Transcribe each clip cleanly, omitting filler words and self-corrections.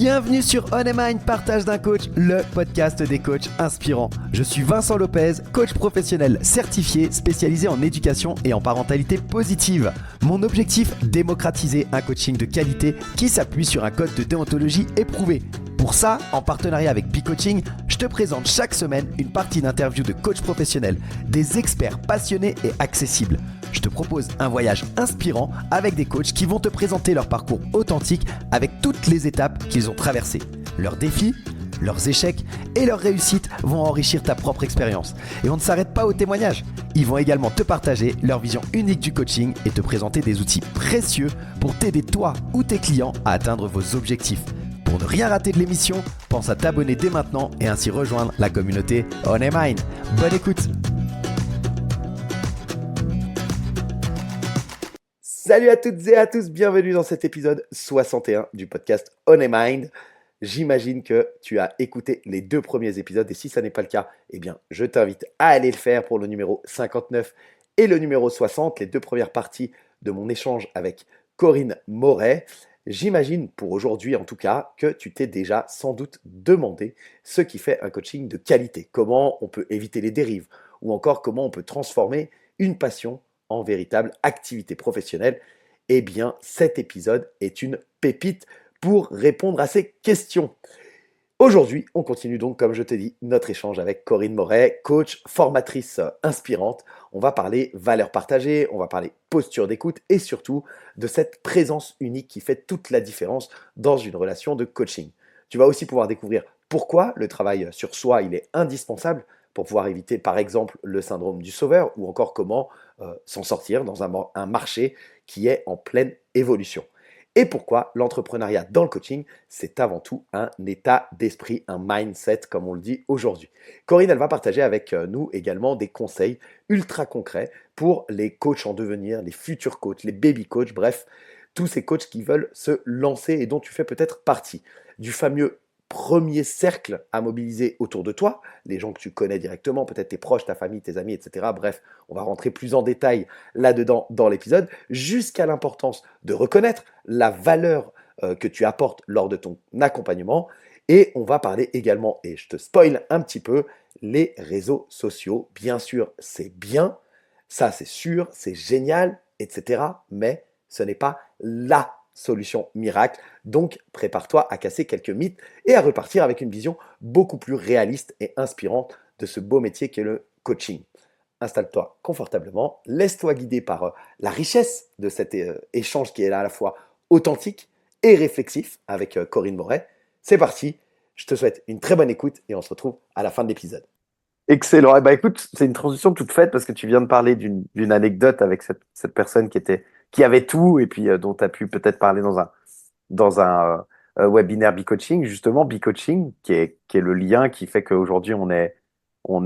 Bienvenue sur On a Mind, partage d'un coach, le podcast des coachs inspirants. Je suis Vincent Lopez, coach professionnel certifié, spécialisé en éducation et en parentalité positive. Mon objectif, démocratiser un coaching de qualité qui s'appuie sur un code de déontologie éprouvé. Pour ça, en partenariat avec B-Coaching, je te présente chaque semaine une partie d'interviews de coachs professionnels, des experts passionnés et accessibles. Je te propose un voyage inspirant avec des coachs qui vont te présenter leur parcours authentique avec toutes les étapes qu'ils ont traversées. Leurs défis, leurs échecs et leurs réussites vont enrichir ta propre expérience. Et on ne s'arrête pas aux témoignages. Ils vont également te partager leur vision unique du coaching et te présenter des outils précieux pour t'aider toi ou tes clients à atteindre vos objectifs. Pour ne rien rater de l'émission, pense à t'abonner dès maintenant et ainsi rejoindre la communauté On a Mind. Bonne écoute! Salut à toutes et à tous, bienvenue dans cet épisode 61 du podcast On a Mind. J'imagine que tu as écouté les 2 premiers épisodes et si ça n'est pas le cas, eh bien je t'invite à aller le faire pour le numéro 59 et le numéro 60, les 2 premières parties de mon échange avec Corinne Moret. J'imagine pour aujourd'hui en tout cas que tu t'es déjà sans doute demandé ce qui fait un coaching de qualité, comment on peut éviter les dérives ou encore comment on peut transformer une passion en véritable activité professionnelle. Eh bien cet épisode est une pépite pour répondre à ces questions. Aujourd'hui, on continue donc, comme je t'ai dit, notre échange avec Corinne Moret, coach, formatrice inspirante. On va parler valeurs partagées, on va parler posture d'écoute et surtout de cette présence unique qui fait toute la différence dans une relation de coaching. Tu vas aussi pouvoir découvrir pourquoi le travail sur soi, il est indispensable pour pouvoir éviter par exemple le syndrome du sauveur ou encore comment s'en sortir dans un marché qui est en pleine évolution. Et pourquoi l'entrepreneuriat dans le coaching, c'est avant tout un état d'esprit, un mindset comme on le dit aujourd'hui. Corinne, elle va partager avec nous également des conseils ultra concrets pour les coachs en devenir, les futurs coachs, les baby coachs, bref, tous ces coachs qui veulent se lancer et dont tu fais peut-être partie. Du fameux premier cercle à mobiliser autour de toi, les gens que tu connais directement, peut-être tes proches, ta famille, tes amis, etc. Bref, on va rentrer plus en détail là-dedans dans l'épisode, jusqu'à l'importance de reconnaître la valeur que tu apportes lors de ton accompagnement. Et on va parler également, et je te spoil un petit peu, les réseaux sociaux. Bien sûr, c'est bien, ça c'est sûr, c'est génial, etc. Mais ce n'est pas la solution miracle. Donc, prépare-toi à casser quelques mythes et à repartir avec une vision beaucoup plus réaliste et inspirante de ce beau métier qu'est le coaching. Installe-toi confortablement, laisse-toi guider par la richesse de cet échange qui est là à la fois authentique et réflexif avec Corinne Moret. C'est parti, je te souhaite une très bonne écoute et on se retrouve à la fin de l'épisode. Excellent. Eh ben, écoute, c'est une transition toute faite parce que tu viens de parler d'une anecdote avec cette personne qui avait tout et puis dont tu as pu peut-être parler dans un webinaire B-Coaching, justement, B-Coaching, qui est le lien qui fait qu'aujourd'hui on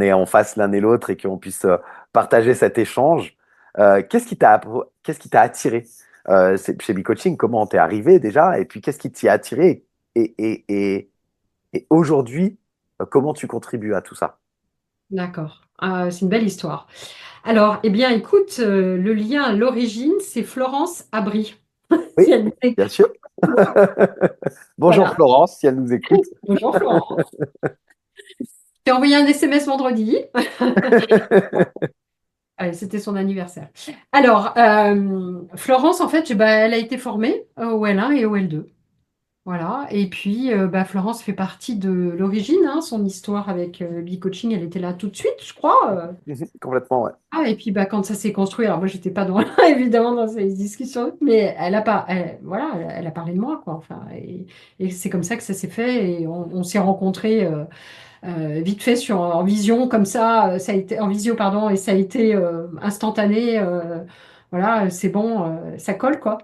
est en face l'un et l'autre et qu'on puisse partager cet échange. Qu'est-ce qui t'a attiré chez B-Coaching? Comment t'es arrivé déjà? Et puis qu'est-ce qui t'y a attiré? Et aujourd'hui, comment tu contribues à tout ça? D'accord. C'est une belle histoire. Alors, eh bien, écoute, le lien à l'origine, c'est Florence Abri. Si Oui, elle nous bien écoute. sûr. Bonjour Voilà. Florence, si elle nous écoute. Bonjour Florence. J'ai envoyé un SMS vendredi. Allez, c'était son anniversaire. Alors, Florence, en fait, elle a été formée au L1 et au L2. Voilà. Et puis, Florence fait partie de l'origine, hein, son histoire avec B-Coaching, elle était là tout de suite, je crois. Complètement, ouais. Ah, et puis quand ça s'est construit, alors moi j'étais pas dans, évidemment dans ces discussions, mais elle a pas, voilà, elle a parlé de moi, quoi. Enfin, et c'est comme ça que ça s'est fait, et on s'est rencontrés vite fait en visio, comme ça a été en visio, pardon, et ça a été instantané. Voilà, c'est bon, ça colle, quoi.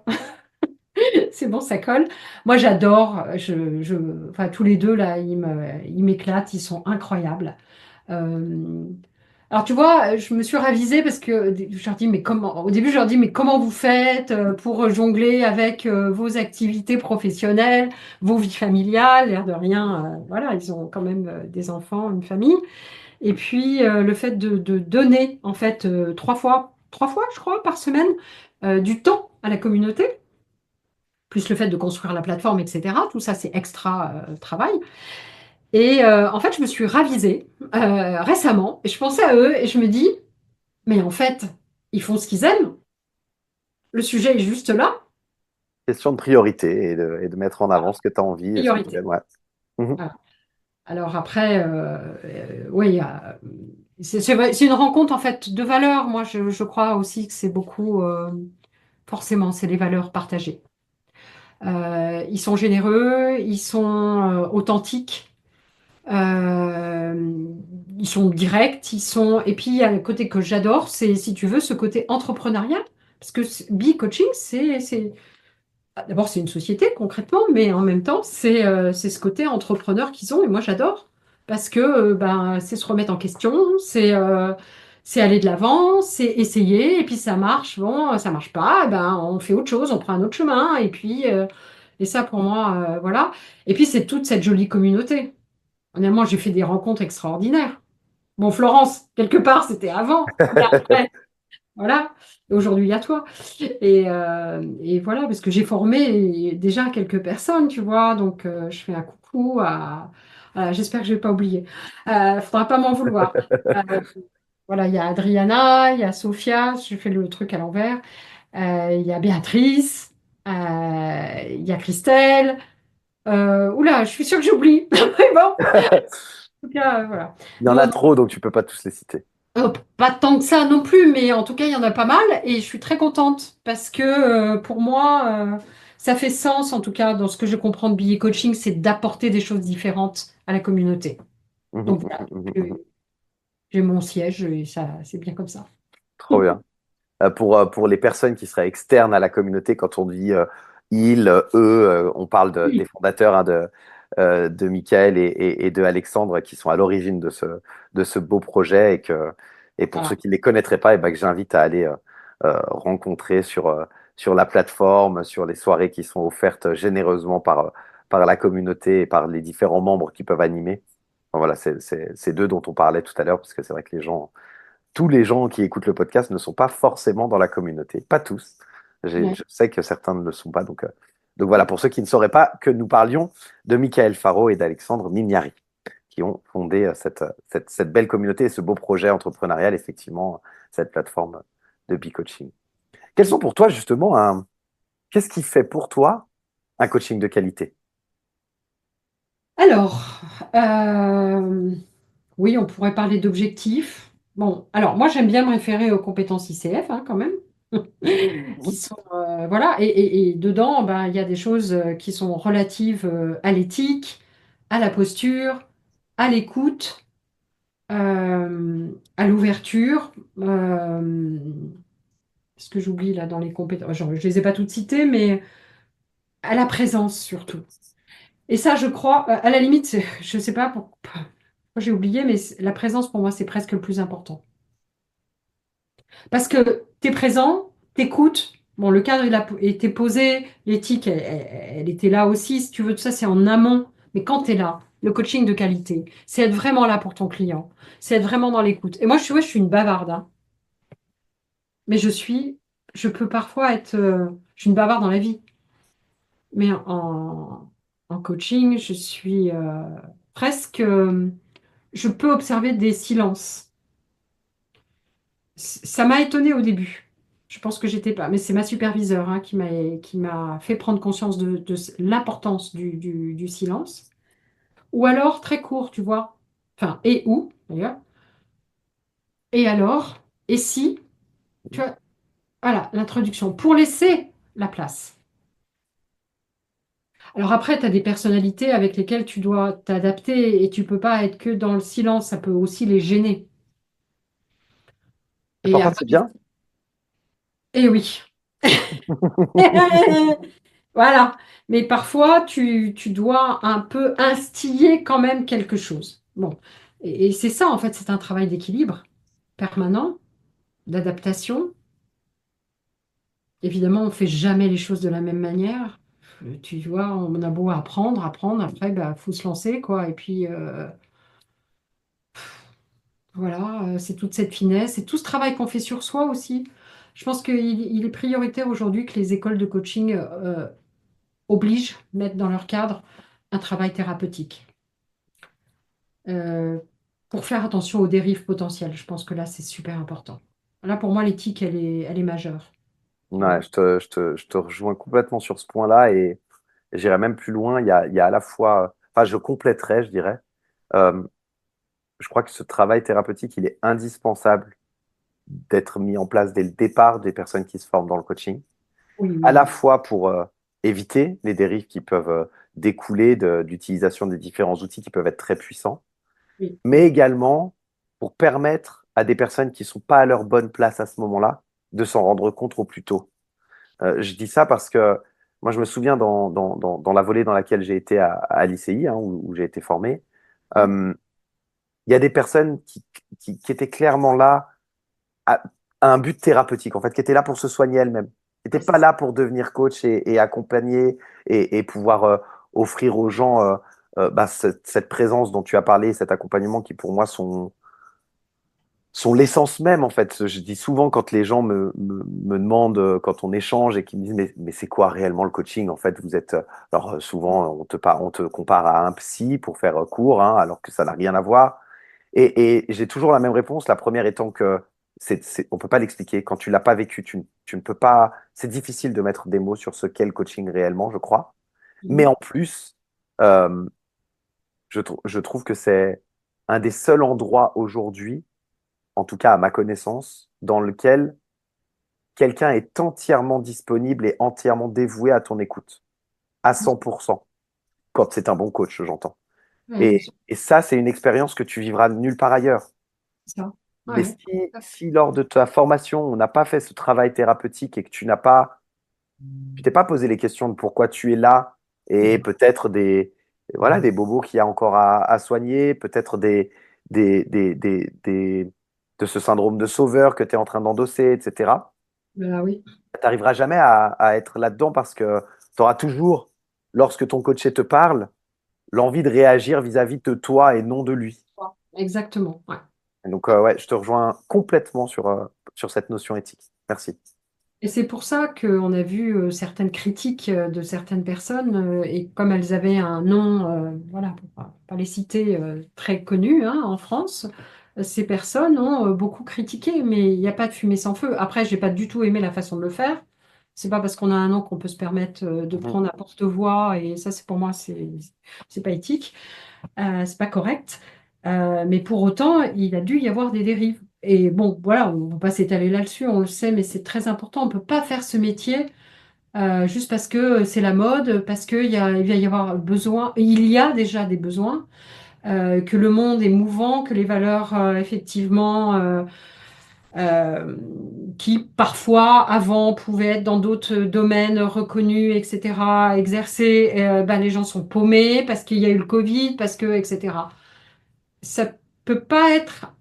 C'est bon, ça colle. Moi j'adore, enfin tous les deux là, ils m'éclatent, ils sont incroyables. Euh, alors, tu vois, je me suis ravisée parce que je leur dis, mais comment, au début, je leur dis, mais comment vous faites pour jongler avec vos activités professionnelles, vos vies familiales, l'air de rien, voilà, ils ont quand même des enfants, une famille. Et puis, le fait de donner, en fait, 3 fois, je crois, par semaine, du temps à la communauté. plus le fait de construire la plateforme, etc. Tout ça, c'est extra travail. Et en fait, je me suis ravisée récemment et je pensais à eux et je me dis, mais en fait, ils font ce qu'ils aiment. Le sujet est juste là, Question de priorité et de mettre en avant ce que tu as envie et ce que tu priorité. aimes. Ouais. Mhm. Voilà. Alors après, oui, c'est une rencontre en fait de valeurs. Moi, je crois aussi que c'est beaucoup, forcément, c'est les valeurs partagées. Ils sont généreux, ils sont authentiques. Ils sont directs, et puis il y a le côté que j'adore, c'est si tu veux ce côté entrepreneurial, parce que Bee Coaching, d'abord c'est une société concrètement, mais en même temps c'est ce côté entrepreneur qu'ils ont et moi j'adore parce que ben c'est se remettre en question, c'est aller de l'avant, c'est essayer et puis ça marche, bon ça marche pas, eh ben on fait autre chose, on prend un autre chemin et puis et ça pour moi voilà. Et puis c'est toute cette jolie communauté. Honnêtement, j'ai fait des rencontres extraordinaires. Bon, Florence, quelque part, c'était avant, mais après, voilà. Et aujourd'hui, il y a toi. Et voilà, parce que j'ai formé déjà quelques personnes, tu vois. Donc, je fais un coucou à. Voilà, j'espère que je ne vais pas oublier. Faudra pas m'en vouloir. Euh, voilà, il y a Adriana, il y a Sophia, je fais le truc à l'envers. Il y a Béatrice, il y a Christelle. Oula, je suis sûre que j'oublie. Mais bon, en tout cas, voilà. Il y en a Non, trop, donc tu peux pas tous les citer. pas tant que ça non plus, mais en tout cas, il y en a pas mal et je suis très contente parce que pour moi, ça fait sens, en tout cas, dans ce que je comprends de billet coaching, c'est d'apporter des choses différentes à la communauté. Mhm, Donc mhm, voilà, mhm, mhm. j'ai mon siège et ça, c'est bien comme ça. Trop bien. Pour les personnes qui seraient externes à la communauté, quand on dit ils, eux, on parle des fondateurs hein, de Michael et de Alexandre qui sont à l'origine de ce beau projet et pour ceux Voilà. qui ne les connaîtraient pas, et ben, que j'invite à aller rencontrer sur la plateforme, sur les soirées qui sont offertes généreusement par la communauté et par les différents membres qui peuvent animer. Enfin, voilà, c'est d'eux dont on parlait tout à l'heure, parce que c'est vrai que tous les gens qui écoutent le podcast ne sont pas forcément dans la communauté. Pas tous. Ouais. Je sais que certains ne le sont pas. Donc voilà, pour ceux qui ne sauraient pas que nous parlions de Michael Faro et d'Alexandre Mignari, qui ont fondé cette belle communauté et ce beau projet entrepreneurial, effectivement, cette plateforme de B-Coaching. Quels sont pour toi, justement, qu'est-ce qui fait pour toi un coaching de qualité? Alors, oui, on pourrait parler d'objectifs. Bon, alors moi, j'aime bien me référer aux compétences ICF, hein, quand même. Qui Mhm. sont voilà et dedans ben, il y a des choses qui sont relatives à l'éthique, à la posture, à l'écoute, à l'ouverture. Ce que j'oublie là dans les compétences, genre, je les ai pas toutes citées, mais à la présence surtout. Et ça, je crois, à la limite, je sais pas pourquoi j'ai oublié, mais la présence pour moi c'est presque le plus important. Parce que tu es présent, t'écoutes. Bon, le cadre, était posé, l'éthique, elle était là aussi. Si tu veux, tout ça, c'est en amont. Mais quand tu es là, le coaching de qualité, c'est être vraiment là pour ton client. C'est être vraiment dans l'écoute. Et moi, ouais, je suis une bavarde, hein. Mais je peux parfois être, je suis une bavarde dans la vie. Mais en coaching, je suis presque, je peux observer des silences. Ça m'a étonnée au début. Je pense que j'étais pas, mais c'est ma superviseure hein, qui m'a fait prendre conscience de l'importance du silence. Ou alors très court, tu vois. Enfin, et où d'ailleurs. Et alors, et si, tu vois, voilà, l'introduction, pour laisser la place. Alors après, tu as des personnalités avec lesquelles tu dois t'adapter et tu peux pas être que dans le silence, ça peut aussi les gêner. Et Et parfois, après, c'est bien. et oui. Voilà. Mais parfois, tu dois un peu instiller quand même quelque chose. Bon. Et c'est ça, en fait, c'est un travail d'équilibre permanent, d'adaptation. Évidemment, on fait jamais les choses de la même manière. Tu vois, on a beau apprendre, apprendre, après, bah, faut se lancer, quoi. Et puis, voilà, c'est toute cette finesse et tout ce travail qu'on fait sur soi aussi. Je pense qu'il est prioritaire aujourd'hui que les écoles de coaching obligent, mettent dans leur cadre un travail thérapeutique. Euh, pour faire attention aux dérives potentielles. Je pense que là, c'est super important. Là, pour moi, l'éthique, elle est majeure. Tu Ouais, vois? je te rejoins complètement sur ce point-là et j'irai même plus loin. Il y a à la fois, enfin, je compléterais, je dirais. Euh, je crois que ce travail thérapeutique, il est indispensable d'être mis en place dès le départ des personnes qui se forment dans le coaching, Oui, à oui, la oui. fois pour éviter les dérives qui peuvent découler d'utilisation des différents outils qui peuvent être très puissants, Oui, mais oui. également pour permettre à des personnes qui ne sont pas à leur bonne place à ce moment-là de s'en rendre compte au plus tôt. Je dis ça parce que moi, je me souviens dans la volée dans laquelle j'ai été à l'ICI, hein, où j'ai été formé, Oui, euh, il y a des personnes qui étaient clairement là à, à un but thérapeutique, en fait, qui étaient là pour se soigner elles-mêmes, qui n'étaient ouais, c'est pas ça. là pour devenir coach et accompagner et pouvoir offrir aux gens bah, cette présence dont tu as parlé, cet accompagnement qui pour moi sont l'essence même, en fait. Je dis souvent quand les gens me demandent, quand on échange et qu'ils me disent, mais c'est quoi réellement le coaching? En fait, vous êtes. Alors, souvent, on te compare à un psy pour faire court, hein, alors que ça n'a rien à voir. Et j'ai toujours la même réponse. La première étant que on ne peut pas l'expliquer. Quand tu l'as pas vécu, tu ne peux pas. C'est difficile de mettre des mots sur ce qu'est le coaching réellement, je crois. Mais Mhm. en plus, euh, je trouve que c'est un des seuls endroits aujourd'hui, en tout cas à ma connaissance, dans lequel quelqu'un est entièrement disponible et entièrement dévoué à ton écoute, à 100%, quand c'est un bon coach, j'entends. Ouais, bien Et, sûr. et ça, c'est une expérience que tu vivras nulle part ailleurs. C'est ça. Mais Ouais. si lors de ta formation, on n'a pas fait ce travail thérapeutique et que tu t'es pas posé les questions de pourquoi tu es là et peut-être voilà, des bobos qu'il y a encore à soigner, peut-être de ce syndrome de sauveur que tu es en train d'endosser, etc. Oui. Tu n'arriveras jamais à être là-dedans parce que tu auras toujours, lorsque ton coaché te parle, l'envie de réagir vis-à-vis de toi et non de lui. Exactement. Ouais. Et donc, ouais, je te rejoins complètement sur cette notion éthique. Merci. Et c'est pour ça qu'on a vu certaines critiques de certaines personnes, et comme elles avaient un nom, voilà, pour pas les citer, très connu hein, en France, ces personnes ont beaucoup critiqué, mais il n'y a pas de fumée sans feu. Après, j'ai pas du tout aimé la façon de le faire. C'est pas parce qu'on a un nom qu'on peut se permettre de Mhm, prendre un porte-voix, et ça, c'est pour moi, c'est pas éthique. C'est pas correct. Mais pour autant, il a dû y avoir des dérives. Et bon, voilà, on ne va pas s'étaler là-dessus, on le sait, mais c'est très important. On ne peut pas faire ce métier juste parce que c'est la mode, parce il va y avoir besoin, il y a déjà des besoins, que le monde est mouvant, que les valeurs, effectivement, euh, qui parfois avant pouvaient être dans d'autres domaines reconnus, etc., exercés, ben, les gens sont paumés parce qu'il y a eu le Covid, parce que, etc. Ça peut pas être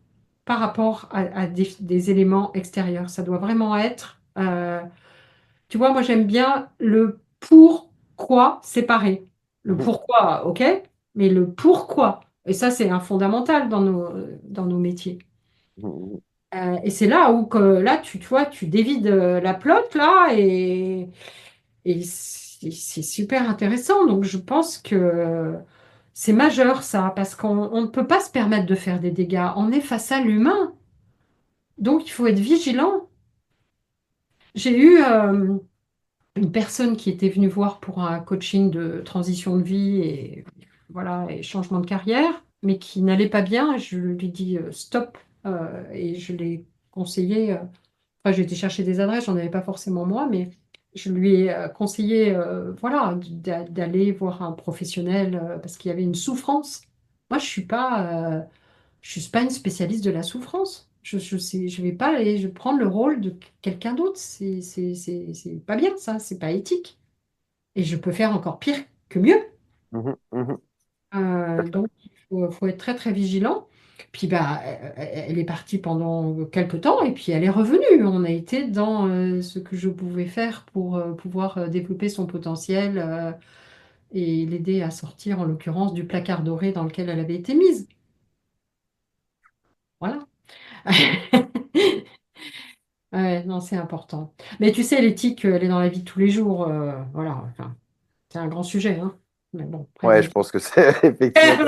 par rapport à des éléments extérieurs. Ça doit vraiment être, tu vois, moi j'aime bien le pourquoi séparé. Le mhm, pourquoi, ok, mais le pourquoi. Et ça, c'est un fondamental dans nos métiers. mhm, Et c'est là où que, là, tu vois, tu dévides la plotte là et c'est super intéressant. Donc je pense que c'est majeur ça, parce qu'on ne peut pas se permettre de faire des dégâts. On est face à l'humain, donc il faut être vigilant. J'ai eu une personne qui était venue voir pour un coaching de transition de vie et voilà, et changement de carrière, mais qui n'allait pas bien. Je lui ai dit stop et je l'ai conseillé. Enfin, j'ai été chercher des adresses, j'en avais pas forcément moi, mais je lui ai conseillé voilà, d'aller voir un professionnel parce qu'il y avait une souffrance. Moi, je suis pas une spécialiste de la souffrance. Je vais pas aller je vais prendre le rôle de quelqu'un d'autre. C'est pas bien, ça. C'est pas éthique. Et je peux faire encore pire que mieux. mhm, mhm. Donc, faut être très, très vigilant. Puis, bah, elle est partie pendant quelques temps et puis elle est revenue. On a été dans ce que je pouvais faire pour pouvoir développer son potentiel et l'aider à sortir, en l'occurrence, du placard doré dans lequel elle avait été mise. Voilà. Ouais, non, c'est important. Mais tu sais, l'éthique, elle est dans la vie de tous les jours. Voilà. Enfin, c'est un grand sujet, hein. Mais bon, après, Ouais, je pense que c'est effectivement,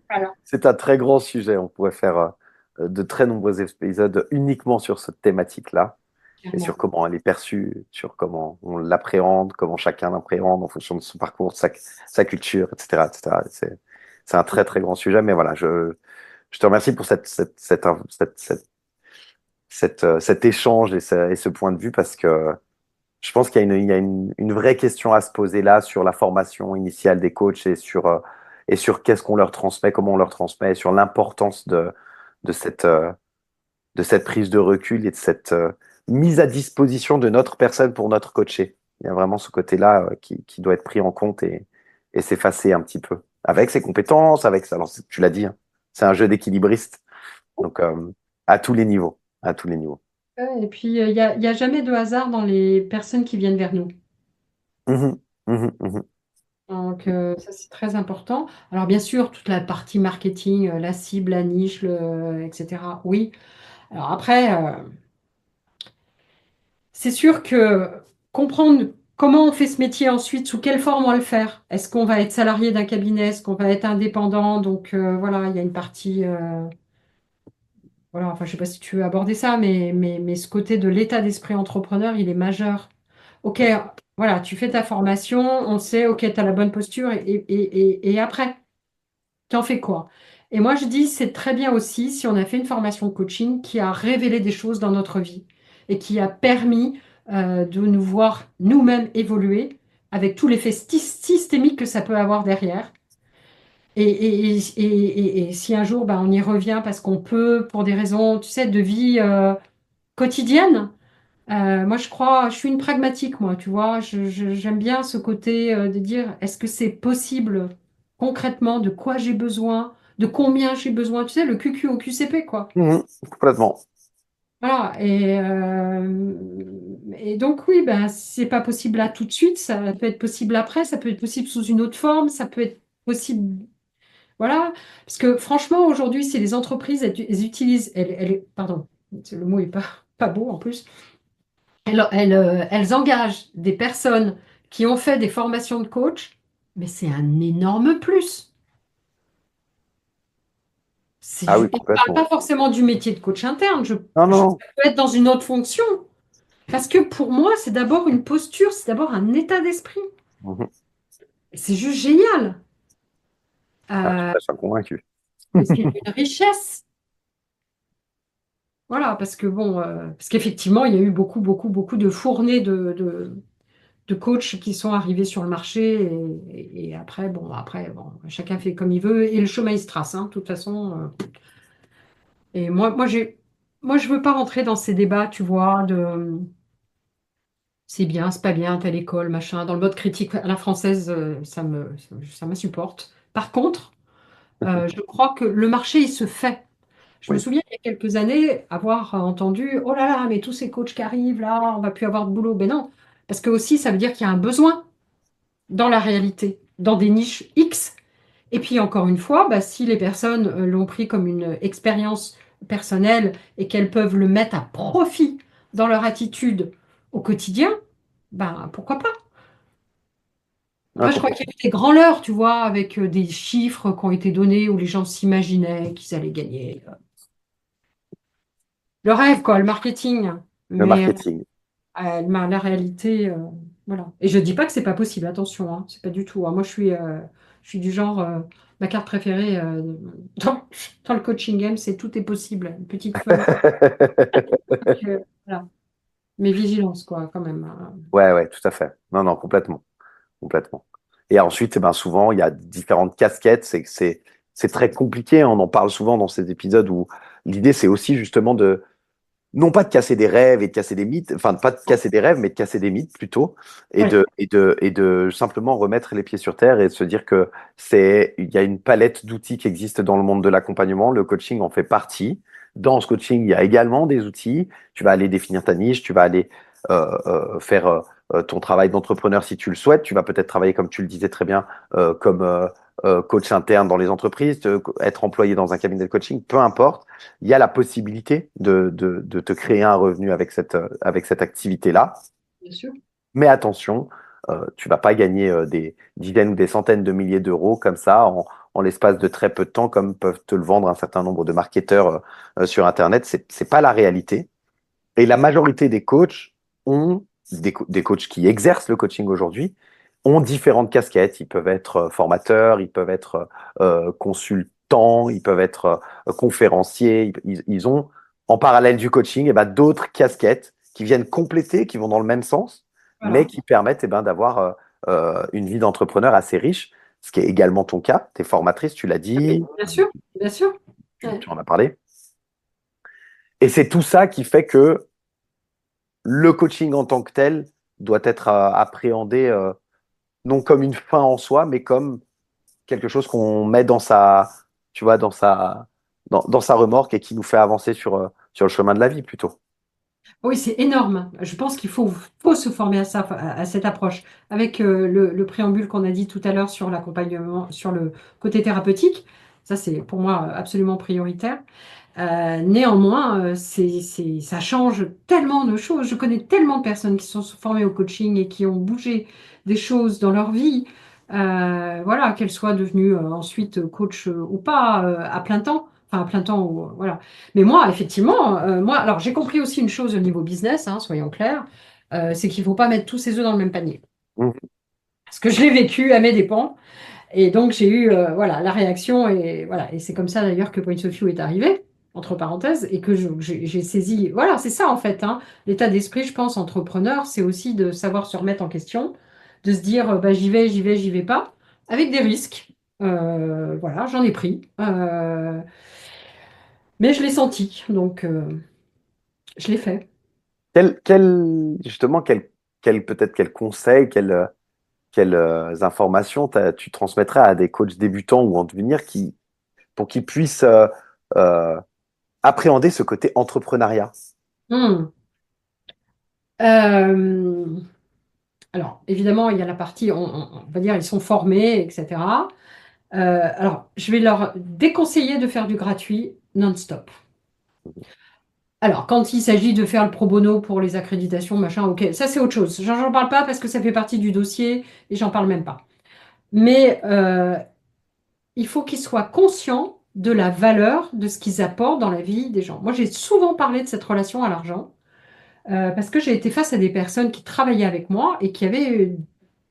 voilà, c'est un très grand sujet. On pourrait faire de très nombreux épisodes uniquement sur cette thématique-là et sur clairement. comment elle est perçue, sur comment on l'appréhende, comment chacun l'appréhende en fonction de son parcours, de sa culture, etc., etc. C'est un très très grand sujet, mais voilà, je te remercie pour cet échange et ce point de vue parce que je pense qu'il y a une vraie question à se poser là sur la formation initiale des coachs et sur qu'est-ce qu'on leur transmet, comment on leur transmet, et sur l'importance de de cette prise de recul et de cette mise à disposition de notre personne pour notre coaché. Il y a vraiment ce côté-là qui doit être pris en compte et s'effacer un petit peu. Avec ses compétences, alors tu l'as dit, hein, c'est un jeu d'équilibriste, donc à tous les niveaux, à tous les niveaux. Ouais, et puis, il y a jamais de hasard dans les personnes qui viennent vers nous. Mhm, mhm, mhm. Donc, ça, c'est très important. Alors, bien sûr, toute la partie marketing, la cible, la niche, etc. Oui. Alors après, c'est sûr que comprendre comment on fait ce métier ensuite, sous quelle forme on va le faire. Est-ce qu'on va être salarié d'un cabinet? Est-ce qu'on va être indépendant? Donc, voilà, il y a une partie... voilà, enfin, je sais pas si tu veux aborder ça, mais ce côté de l'état d'esprit entrepreneur, il est majeur. Ok, voilà, tu fais ta formation, on sait, ok, tu as la bonne posture, et après, tu en fais quoi? Et moi, je dis, c'est très bien aussi si on a fait une formation de coaching qui a révélé des choses dans notre vie et qui a permis de nous voir nous-mêmes évoluer avec tout l'effet systémique que ça peut avoir derrière. Et si un jour, bah, on y revient parce qu'on peut, pour des raisons, tu sais, de vie quotidienne, moi, je suis une pragmatique, moi, tu vois. J'aime bien ce côté de dire, est-ce que c'est possible concrètement, de quoi j'ai besoin, de combien j'ai besoin, tu sais, le QQ au QCP, quoi. Mhm, complètement. Voilà, et donc oui, ben, si c'est pas possible là tout de suite, ça peut être possible après, ça peut être possible sous une autre forme, ça peut être possible, voilà. Parce que franchement, aujourd'hui, si les entreprises, elles utilisent, pardon, le mot est pas beau en plus. Elles engagent des personnes qui ont fait des formations de coach, mais c'est un énorme plus. Ah oui, Et je ne parle complètement. pas forcément du métier de coach interne, Non, non, non. ça peut être dans une autre fonction. Parce que pour moi, c'est d'abord une posture, c'est d'abord un état d'esprit. Mhm. C'est juste génial. Ah, je Euh, suis convaincu. mais c'est une richesse. Voilà, parce que bon, parce qu'effectivement, il y a eu beaucoup, beaucoup, beaucoup de fournées de coachs qui sont arrivés sur le marché et après, bon, chacun fait comme il veut et le chemin il se trace, hein, de toute façon. Et moi, je veux pas rentrer dans ces débats, tu vois, de c'est bien, c'est pas bien, telle école, machin. Dans le mode critique à la française, ça m'insupporte. Par contre, je crois que le marché, il se fait. Je me Oui. souviens il y a quelques années avoir entendu, oh là là, mais tous ces coachs qui arrivent là, on va plus avoir de boulot. Ben non, parce que aussi, ça veut dire qu'il y a un besoin dans la réalité, dans des niches X. Et puis encore une fois, bah, si les personnes l'ont pris comme une expérience personnelle et qu'elles peuvent le mettre à profit dans leur attitude au quotidien, ben pourquoi pas? Ah, Après, je crois qu'il y complètement. a eu des grands leurres, tu vois, avec des chiffres qui ont été donnés où les gens s'imaginaient qu'ils allaient gagner. Le rêve, quoi, le marketing. Le Mais marketing. la réalité, voilà. Et je dis pas que c'est pas possible, attention, hein, c'est pas du tout, hein. Moi, je suis du genre, ma carte préférée dans, dans le coaching game, c'est tout est possible. Une petite feuille. Voilà. Mais vigilance, quoi, quand même, hein. Ouais, ouais, tout à fait. Non, non, complètement. Complètement. Et ensuite, eh ben, souvent, il y a différentes casquettes. C'est très compliqué. On en parle souvent dans ces épisodes où l'idée, c'est aussi justement non pas de casser des rêves et de casser des mythes, enfin, pas de casser des rêves, mais de casser des mythes plutôt, Ouais, et de simplement remettre les pieds sur terre et de se dire que il y a une palette d'outils qui existent dans le monde de l'accompagnement. Le coaching en fait partie. Dans ce coaching, il y a également des outils. Tu vas aller définir ta niche, tu vas aller faire ton travail d'entrepreneur si tu le souhaites. Tu vas peut-être travailler, comme tu le disais très bien, comme coach interne dans les entreprises, être employé dans un cabinet de coaching, peu importe, il y a la possibilité de te créer un revenu avec cette activité-là. bien sûr. Mais attention, tu vas pas gagner des dizaines ou des centaines de milliers d'euros comme ça en l'espace de très peu de temps, comme peuvent te le vendre un certain nombre de marketeurs sur Internet. C'est pas la réalité. Et la majorité des coachs ont, des coachs qui exercent le coaching aujourd'hui, ont différentes casquettes. Ils peuvent être formateurs, ils peuvent être consultants, ils peuvent être conférenciers. Ils ont, en parallèle du coaching, eh ben, d'autres casquettes qui viennent compléter, qui vont dans le même sens, mais Voilà. qui permettent eh ben, d'avoir une vie d'entrepreneur assez riche, ce qui est également ton cas. Tu es formatrice, tu l'as dit, Bien sûr, bien sûr. Ouais. tu en as parlé. Et c'est tout ça qui fait que le coaching en tant que tel doit être appréhendé non comme une fin en soi, mais comme quelque chose qu'on met dans sa, tu vois, dans sa remorque et qui nous fait avancer sur le chemin de la vie plutôt. Oui, c'est énorme. Je pense faut se former à ça, à cette approche. Avec le préambule qu'on a dit tout à l'heure sur l'accompagnement, sur le côté thérapeutique, ça c'est pour moi absolument prioritaire. Néanmoins, ça change tellement de choses. Je connais tellement de personnes qui sont formées au coaching et qui ont bougé des choses dans leur vie. Voilà, qu'elles soient devenues ensuite coach ou pas à plein temps. Enfin, à plein temps, voilà. Mais moi, effectivement, alors j'ai compris aussi une chose au niveau business, hein, soyons clairs, c'est qu'il ne faut pas mettre tous ses œufs dans le même panier. Mhm. Parce que je l'ai vécu à mes dépens. Et donc, j'ai eu voilà, la réaction, et, voilà, et c'est comme ça d'ailleurs que Points of View est arrivé, entre parenthèses, et que j'ai saisi. Voilà, c'est ça en fait, hein. L'état d'esprit, je pense, entrepreneur, c'est aussi de savoir se remettre en question, de se dire bah, j'y vais pas, avec des risques. Voilà, j'en ai pris. Mais je l'ai senti, donc je l'ai fait. Justement, peut-être quel conseil, quelles informations tu transmettrais à des coachs débutants ou en devenir pour qu'ils puissent euh, appréhender ce côté entrepreneuriat? Hmm. Euh, alors, évidemment, il y a la partie, on va dire, ils sont formés, etc. Alors, je vais leur déconseiller de faire du gratuit non-stop. Alors, quand il s'agit de faire le pro bono pour les accréditations, machin, ok, ça c'est autre chose. J'en parle pas parce que ça fait partie du dossier et j'en parle même pas. Mais il faut qu'ils soient conscients de la valeur de ce qu'ils apportent dans la vie des gens. Moi, j'ai souvent parlé de cette relation à l'argent parce que j'ai été face à des personnes qui travaillaient avec moi et qui avaient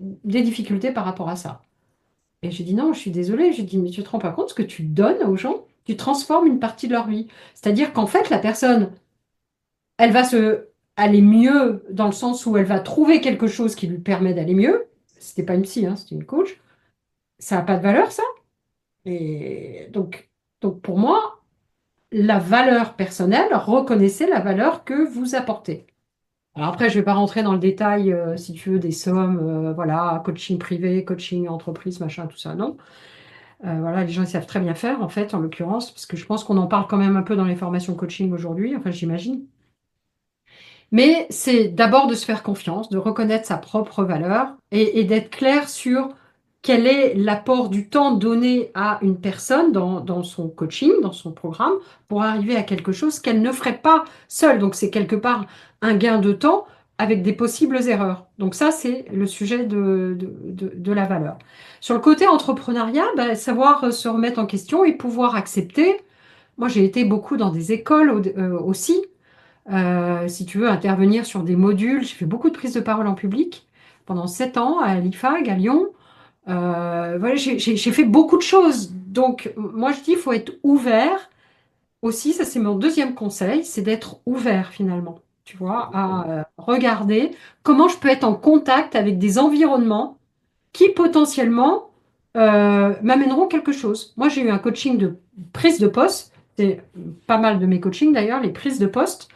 des difficultés par rapport à ça. Et j'ai dit non, je suis désolée. J'ai dit, mais tu te rends pas compte ce que tu donnes aux gens? Tu transformes une partie de leur vie. C'est-à-dire qu'en fait, la personne, elle va se aller mieux dans le sens où elle va trouver quelque chose qui lui permet d'aller mieux. C'était pas une psy, hein, c'était une coach. Ça n'a pas de valeur, ça. Et donc pour moi, la valeur personnelle, reconnaissez la valeur que vous apportez. Alors après, je ne vais pas rentrer dans le détail, si tu veux, des sommes, voilà, coaching privé, coaching entreprise, machin, tout ça, non. Voilà, les gens ils savent très bien faire, en fait, en l'occurrence, parce que je pense qu'on en parle quand même un peu dans les formations coaching aujourd'hui, enfin, j'imagine. Mais c'est d'abord de se faire confiance, de reconnaître sa propre valeur et d'être clair sur quel est l'apport du temps donné à une personne dans son coaching, dans son programme, pour arriver à quelque chose qu'elle ne ferait pas seule. Donc c'est quelque part un gain de temps avec des possibles erreurs. Donc ça, c'est le sujet de la valeur. Sur le côté entrepreneuriat, ben, savoir se remettre en question et pouvoir accepter. Moi, j'ai été beaucoup dans des écoles aussi si tu veux intervenir sur des modules. J'ai fait beaucoup de prises de parole en public pendant 7 ans à l'IFAG, à Lyon. Voilà, j'ai fait beaucoup de choses. Donc, moi, je dis, il faut être ouvert aussi. Ça, c'est mon deuxième conseil, c'est d'être ouvert finalement, tu vois, à regarder comment je peux être en contact avec des environnements qui potentiellement m'amèneront quelque chose. Moi, j'ai eu un coaching de prise de poste. C'est pas mal de mes coachings d'ailleurs, les prises de poste.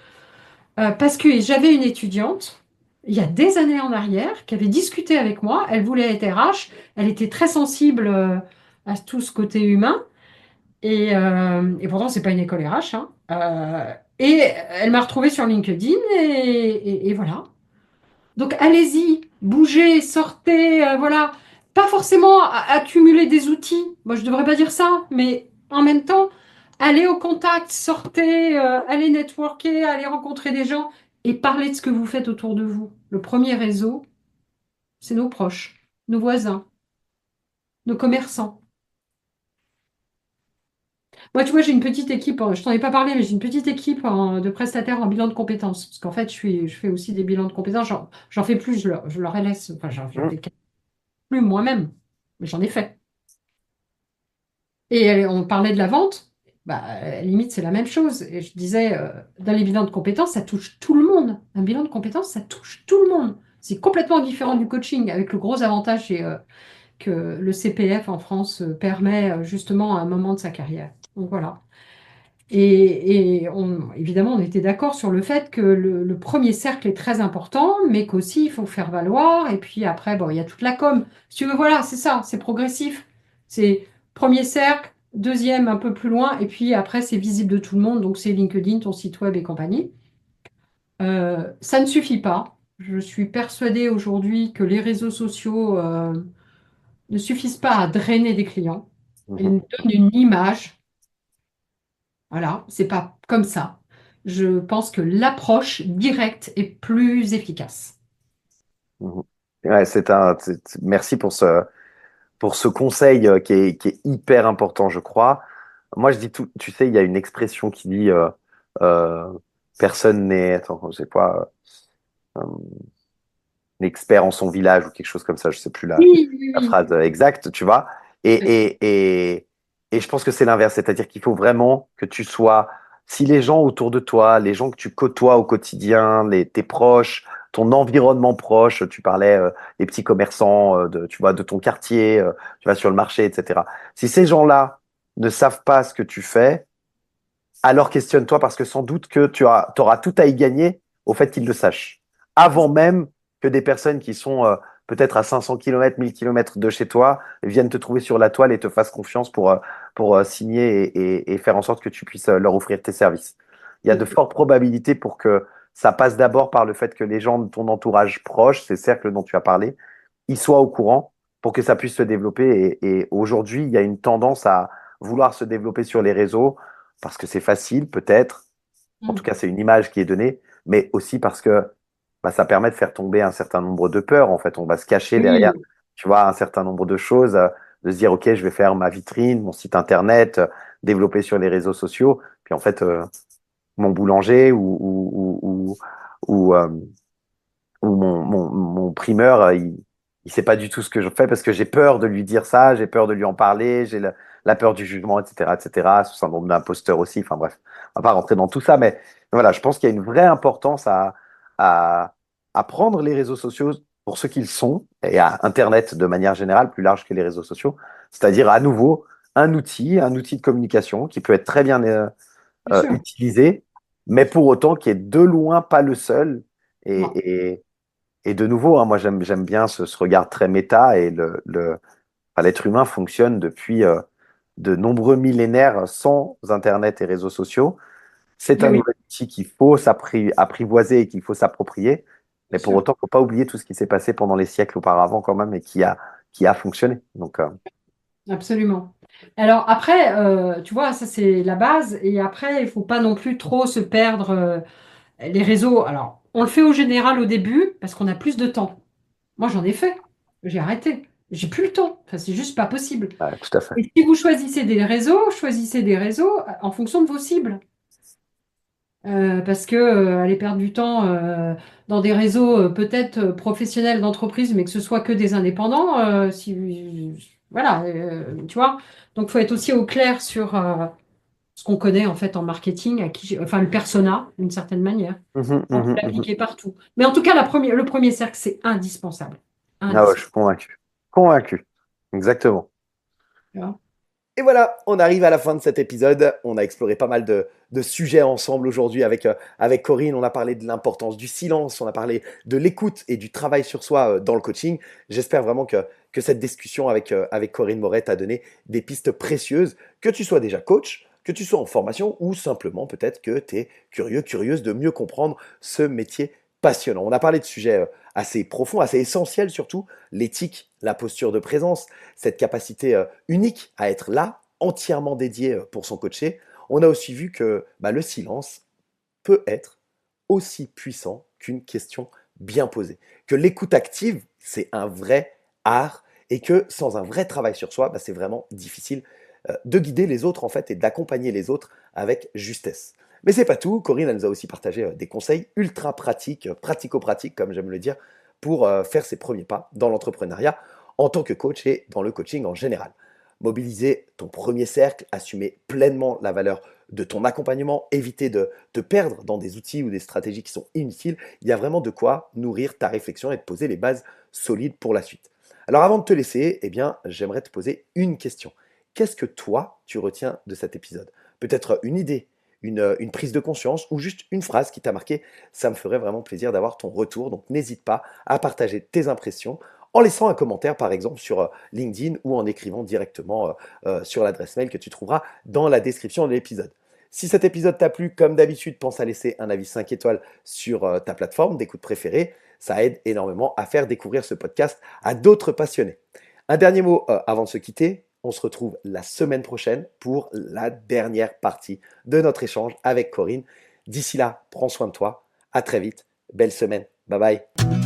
Parce que j'avais une étudiante, il y a des années en arrière, qui avait discuté avec moi. Elle voulait être RH. Elle était très sensible à tout ce côté humain. Et pourtant, c'est pas une école RH, hein. Et elle m'a retrouvée sur LinkedIn et voilà. Donc allez-y, bougez, sortez, voilà. Pas forcément accumuler des outils. Moi, je devrais pas dire ça, mais en même temps, allez au contact, sortez, allez networker, allez rencontrer des gens et parlez de ce que vous faites autour de vous. Le premier réseau, c'est nos proches, nos voisins, nos commerçants. Moi, tu vois, j'ai une petite équipe, je t'en ai pas parlé, mais j'ai une petite équipe de prestataires en bilan de compétences. Parce qu'en fait, je fais aussi des bilans de compétences. J'en fais plus, je leur laisse. Enfin, j'en Mhm. fais plus moi-même, mais j'en ai fait. Et on parlait de la vente, bah, à la limite, c'est la même chose. Et je disais, dans les bilans de compétences, ça touche tout le monde. Un bilan de compétences, ça touche tout le monde. C'est complètement différent du coaching, avec le gros avantage que le CPF en France permet justement à un moment de sa carrière. Donc voilà. Évidemment, on était d'accord sur le fait que le premier cercle est très important, mais qu'aussi il faut faire valoir. Et puis après, bon, il y a toute la com. Si tu veux, voilà, c'est ça, c'est progressif. C'est premier cercle, deuxième un peu plus loin, et puis après, c'est visible de tout le monde. Donc c'est LinkedIn, ton site web et compagnie. Ça ne suffit pas. Je suis persuadée aujourd'hui que les réseaux sociaux ne suffisent pas à drainer des clients. Ils Mhm. nous donnent une image. Voilà, c'est pas comme ça. Je pense que l'approche directe est plus efficace. Mhm. Ouais, merci pour ce conseil qui est hyper important, je crois. Moi, je dis tout, tu sais, il y a une expression qui dit euh, personne n'est, attends, je sais pas, euh, expert en son village ou quelque chose comme ça, je sais plus Oui, oui, la oui. phrase exacte, tu vois. Et, Oui, et je pense que c'est l'inverse, c'est-à-dire qu'il faut vraiment que tu sois, si les gens autour de toi, les gens que tu côtoies au quotidien, tes proches, ton environnement proche, tu parlais des petits commerçants, tu vois, de ton quartier, tu vas sur le marché, etc. Si ces gens-là ne savent pas ce que tu fais, alors questionne-toi parce que sans doute que auras tout à y gagner au fait qu'ils le sachent. Avant même que des personnes qui sont peut-être à 500 km, 1000 km de chez toi viennent te trouver sur la toile et te fassent confiance pour signer et faire en sorte que tu puisses leur offrir tes services. Il y a de oui, fortes probabilités pour que ça passe d'abord par le fait que les gens de ton entourage proche, ces cercles dont tu as parlé, ils soient au courant pour que ça puisse se développer. Et aujourd'hui, il y a une tendance à vouloir se développer sur les réseaux parce que c'est facile, peut-être. En tout mm. cas, c'est une image qui est donnée, mais aussi parce que bah, ça permet de faire tomber un certain nombre de peurs. En fait, on va se cacher derrière, Oui, tu vois, un certain nombre de choses, de se dire, OK, je vais faire ma vitrine, mon site internet, développer sur les réseaux sociaux. Puis en fait, mon boulanger ou, euh, ou mon primeur, il sait pas du tout ce que je fais parce que j'ai peur de lui dire ça, j'ai peur de lui en parler, j'ai la peur du jugement, etc., etc., ce syndrome d'imposteur aussi. Enfin bref, on va pas rentrer dans tout ça, mais voilà, je pense qu'il y a une vraie importance à, à prendre les réseaux sociaux pour ce qu'ils sont et à Internet de manière générale, plus large que les réseaux sociaux, c'est-à-dire à nouveau un outil de communication qui peut être très bien bien sûr. utilisé, mais pour autant qui est de loin pas le seul. Non, Et, et de nouveau, hein, moi j'aime bien ce regard très méta et enfin, l'être humain fonctionne depuis de nombreux millénaires sans Internet et réseaux sociaux. C'est mais un oui, nouvel outil qu'il faut apprivoiser et qu'il faut s'approprier. bien Mais pour sûr, autant, il ne faut pas oublier tout ce qui s'est passé pendant les siècles auparavant quand même et qui a fonctionné. Donc, absolument. Alors après, tu vois, ça c'est la base. Et après, il faut pas non plus trop se perdre les réseaux. Alors, on le fait au général au début parce qu'on a plus de temps. Moi, j'en ai fait. J'ai arrêté. J'ai plus le temps. Enfin, c'est juste pas possible. tout à fait. Et si vous choisissez des réseaux en fonction de vos cibles. Parce que aller perdre du temps dans des réseaux peut-être professionnels d'entreprise, mais que ce soit que des indépendants, voilà, tu vois. Donc, il faut être aussi au clair sur ce qu'on connaît en fait en marketing, enfin le persona d'une certaine manière. Mhm, On peut mhm, mhm. l'appliquer partout. Mais en tout cas, le premier cercle, c'est indispensable. Ah ouais, je Indispensable. suis convaincu. Convaincu. Exactement. Tu vois. Et voilà, on arrive à la fin de cet épisode. On a exploré pas mal de sujets ensemble aujourd'hui avec Corinne. On a parlé de l'importance du silence, on a parlé de l'écoute et du travail sur soi dans le coaching. J'espère vraiment que cette discussion avec Corinne Moret t'a donné des pistes précieuses, que tu sois déjà coach, que tu sois en formation ou simplement peut-être que tu es curieux, curieuse de mieux comprendre ce métier passionnant. On a parlé de sujets assez profonds, assez essentiels surtout, l'éthique, la posture de présence, cette capacité unique à être là, entièrement dédié pour son coaché. On a aussi vu que le silence peut être aussi puissant qu'une question bien posées. Que l'écoute active, c'est un vrai art et que sans un vrai travail sur soi, c'est vraiment difficile de guider les autres en fait et d'accompagner les autres avec justesse. Mais c'est pas tout, Corinne elle nous a aussi partagé des conseils ultra pratiques, pratico-pratiques comme j'aime le dire, pour faire ses premiers pas dans l'entrepreneuriat en tant que coach et dans le coaching en général. Mobiliser ton premier cercle, assumer pleinement la valeur de ton accompagnement, éviter de te perdre dans des outils ou des stratégies qui sont inutiles, il y a vraiment de quoi nourrir ta réflexion et te poser les bases solides pour la suite. Alors avant de te laisser, j'aimerais te poser une question. Qu'est-ce que toi, tu retiens de cet épisode? Peut-être une idée, une prise de conscience ou juste une phrase qui t'a marqué. Ça me ferait vraiment plaisir d'avoir ton retour. Donc n'hésite pas à partager tes impressions en laissant un commentaire par exemple sur LinkedIn ou en écrivant directement sur l'adresse mail que tu trouveras dans la description de l'épisode. Si cet épisode t'a plu, comme d'habitude, pense à laisser un avis 5 étoiles sur ta plateforme d'écoute préférée. Ça aide énormément à faire découvrir ce podcast à d'autres passionnés. Un dernier mot avant de se quitter. On se retrouve la semaine prochaine pour la dernière partie de notre échange avec Corinne. D'ici là, prends soin de toi. À très vite. Belle semaine. Bye bye.